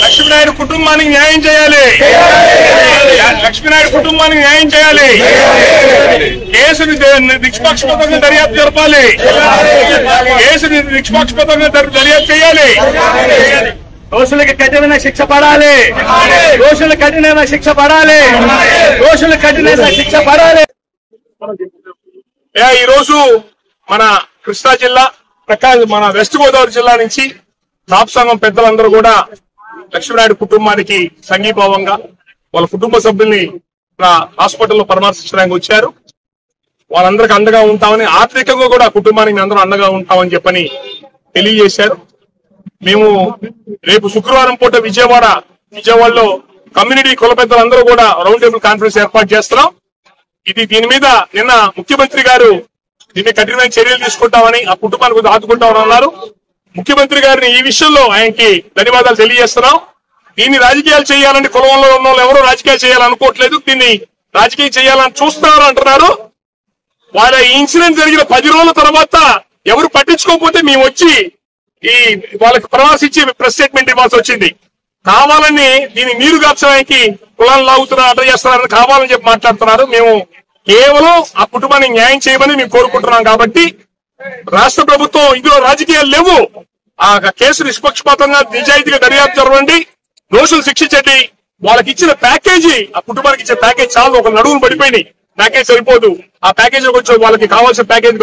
లక్ష్మీనాయుడు కుటుంబానికి న్యాయం చేయాలి. లక్ష్మీనాయుడు కుటుంబానికి న్యాయం చేయాలి. కేసుని నిష్పక్షపాతంగా దర్యాప్తు జరపాలి. కేసుని నిష్పక్షపాతంగా దర్యాప్తు చేయాలి. దోషులకు కఠినమైన శిక్ష పడాలి. దోషులకు కఠినమైన శిక్ష పడాలి. దోషులకు కఠినమైన శిక్ష పడాలి. ఈ రోజు మన కృష్ణా జిల్లా మన వెస్ట్ గోదావరి జిల్లా నుంచి కాపు సంఘం పెద్దలందరూ కూడా లక్ష్మీనాయుడు కుటుంబానికి సంఘీభావంగా వాళ్ళ కుటుంబ సభ్యుల్ని హాస్పిటల్లో పరామర్శించడానికి వచ్చారు. వాళ్ళందరికీ అండగా ఉంటామని, ఆర్థికంగా కూడా కుటుంబానికి అందరూ అండగా ఉంటామని చెప్పని తెలియజేశారు. మేము రేపు శుక్రవారం పూట విజయవాడలో కమ్యూనిటీ కుల పెద్దలందరూ కూడా రౌండ్ టేబుల్ కాన్ఫరెన్స్ ఏర్పాటు చేస్తున్నాం. దీని మీద నిన్న ముఖ్యమంత్రి గారు దీన్ని కఠినమైన చర్యలు తీసుకుంటామని, ఆ కుటుంబానికి ఆదుకుంటామని అన్నారు. ముఖ్యమంత్రి గారిని ఈ విషయంలో ఆయనకి ధన్యవాదాలు తెలియజేస్తున్నాం. దీన్ని రాజకీయాలు చేయాలని కులంలో ఉన్న వాళ్ళు ఎవరూ రాజకీయాలు చేయాలనుకోవట్లేదు. దీన్ని రాజకీయం చేయాలని చూస్తున్నారు అంటున్నారు. వాళ్ళ ఈ ఇన్సిడెంట్ జరిగిన 10 రోజుల తర్వాత ఎవరు పట్టించుకోకపోతే మేము వచ్చి వాళ్ళకి పరామర్శించి ప్రెస్ స్టేట్మెంట్ ఇవ్వాల్సి వచ్చింది. కావాలని దీన్ని నీరు గార్చడానికి కులాలను లాగుతున్నారు, అడ్డ చేస్తున్నారని కావాలని చెప్పి మాట్లాడుతున్నారు. మేము కేవలం ఆ కుటుంబానికి న్యాయం చేయమని మేము కోరుకుంటున్నాం. కాబట్టి రాష్ట్ర ప్రభుత్వం ఇందులో రాజకీయాలు లేవు. ఆ కేసు నిష్పక్షపాతంగా నిజాయితీగా దర్యాప్తు జరగండి, దోషులు శిక్షించండి. వాళ్ళకి ఇచ్చిన ప్యాకేజీ, ఆ కుటుంబానికి ఇచ్చిన ప్యాకేజ్ చాలు. ఒక నడువులు పడిపోయినాయి, ప్యాకేజ్ సరిపోదు. ఆ ప్యాకేజ్ కొంచెం వాళ్ళకి కావాల్సిన ప్యాకేజ్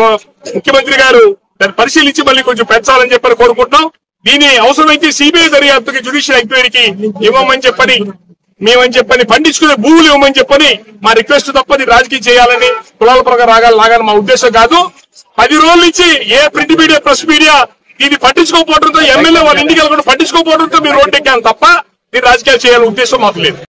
ముఖ్యమంత్రి గారు దాన్ని పరిశీలించి మళ్ళీ కొంచెం పెంచాలని చెప్పని కోరుకుంటున్నాం. దీన్ని అవసరమైతే సిబిఐ దర్యాప్తుకి, జ్యుడిషియల్ ఎంక్వైరీకి ఇవ్వమని చెప్పని మేమని చెప్పని, పండించుకునే భూములు ఇవ్వమని చెప్పని మా రిక్వెస్ట్ తప్పది. రాజకీయం చేయాలని, కులాల పరంగా లాగాలని మా ఉద్దేశం కాదు. 10 రోజుల నుంచి ఏ ప్రింట్ మీడియా, ప్రెస్ మీడియా ఇది పట్టించుకోకపోవడంతో, ఎమ్మెల్యే వాళ్ళ ఇంటికి వెళ్ళకుండా పట్టించుకోకపోవడంతో మీరు రోడ్డు ఎక్కాను తప్ప దీన్ని రాజకీయాలు చేయాలనే ఉద్దేశం మాకు లేదు.